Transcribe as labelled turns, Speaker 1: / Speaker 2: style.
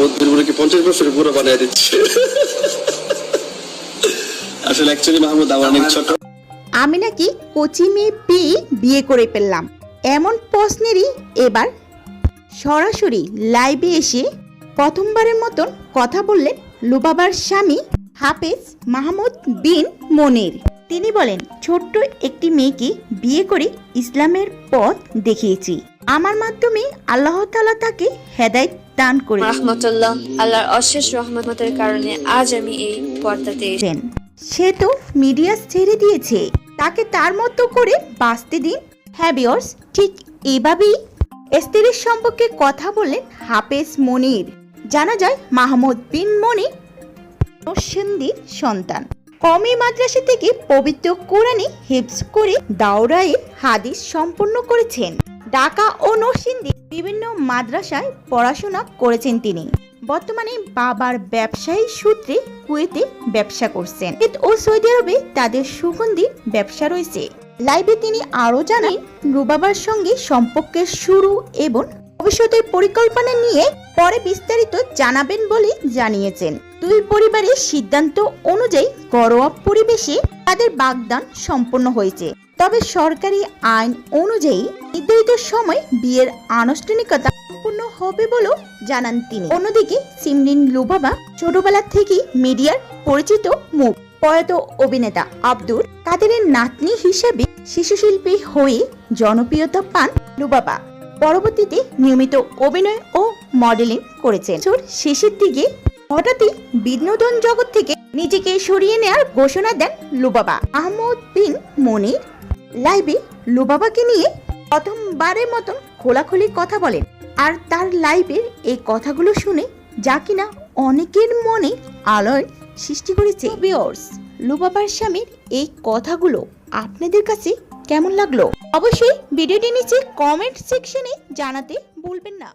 Speaker 1: মাহমুদ বিন কি 50 বছরের বুড়ো বানিয়ে দিচ্ছে। আসলে অ্যাকচুয়ালি মাহমুদ আমার অনেক ছোট।
Speaker 2: আমি নাকি কোচি মেয়ে বিয়ে করে ফেললাম, এমন প্রশ্নেরই এবার সরাসরি লাইভে এসে প্রথমবারের মতন কথা বললেন লুবাবার স্বামী হাফেজ মাহমুদ বিন মনির। তিনি বলেন, ছোট্ট একটি মেয়েকে বিয়ে করে ইসলামের পথ দেখিয়েছি। আমার মাধ্যমে আল্লাহ তাআলা তাকে হেদায়েত দান করেছেন।
Speaker 3: রাহমাতুল্লাহ, আল্লাহর অশেষ রহমতের কারণে আজ আমি এই পর্দাতে এসেছি।
Speaker 2: সে তো মিডিয়া ছেড়ে দিয়েছে, তাকে তার মতো করে বাঁচতে দিন। হ্যাঁ ভিউয়ার্স, ঠিক এভাবেই স্ত্রীর সম্পর্কে কথা বললেন হাফেজ মনির। জানা যায় মাহমুদ বিন মনির নরসিংদীর সন্তান। কওমি মাদ্রাসা থেকে পবিত্র কোরআনে হিফজ করে দাওরায়ে হাদিস সম্পন্ন করেছেন। ঢাকা ও নরসিংদীর বিভিন্ন মাদ্রাসায় পড়াশোনা করেছেন তিনি। বর্তমানে বাবার ব্যবসায়ী সূত্রে কুয়েতে ব্যবসা করছেন ও সৌদি আরবে তাদের সুগন্ধির ব্যবসা রয়েছে। লাইভে তিনি আরও জানান, লুবাবার সঙ্গে সম্পর্কের শুরু এবং ভবিষ্যতের পরিকল্পনা নিয়ে পরে বিস্তারিত জানাবেন বলে জানিয়েছেন। দুই পরিবারের সিদ্ধান্ত অনুযায়ী ঘরোয়া পরিবেশে তাদের বাগদান সম্পন্ন হয়েছে। তবে সরকারি আইন অনুযায়ী নির্ধারিত সময় বিয়ের আনুষ্ঠানিকতা সম্পন্ন হবে বলেও জানান তিনি। অন্যদিকে সিমরিন লুবাবা ছোটবেলা থেকেই মিডিয়ার পরিচিত মুখ। প্রয়াত অভিনেতা আব্দুল কাদেরের নাতনি হিসেবে শিশুশিল্পী হয়ে জনপ্রিয়তা পান লুবাবা। পরবর্তীতে নিয়মিত অভিনয় ও মডেলিং করেছেন। শেষের দিকে হঠাৎই বিনোদন জগৎ থেকে নিজেকে সরিয়ে নেওয়ার ঘোষণা দেন লুবাবা। মাহমুদ বিন মনির লাইভে লুবাবাকে নিয়ে প্রথমবারের মতন খোলাখুলি কথা বলেন। আর তার লাইভের এই কথাগুলো শুনে যা কিনা অনেকের মনে আলোড়ন সৃষ্টি করেছে। ভিউয়ার্স, লুবাবার স্বামীর এই কথাগুলো আপনাদের কাছে কেমন লাগলো অবশ্যই ভিডিওটি নিচে কমেন্ট সেকশনে জানাতে ভুলবেন না।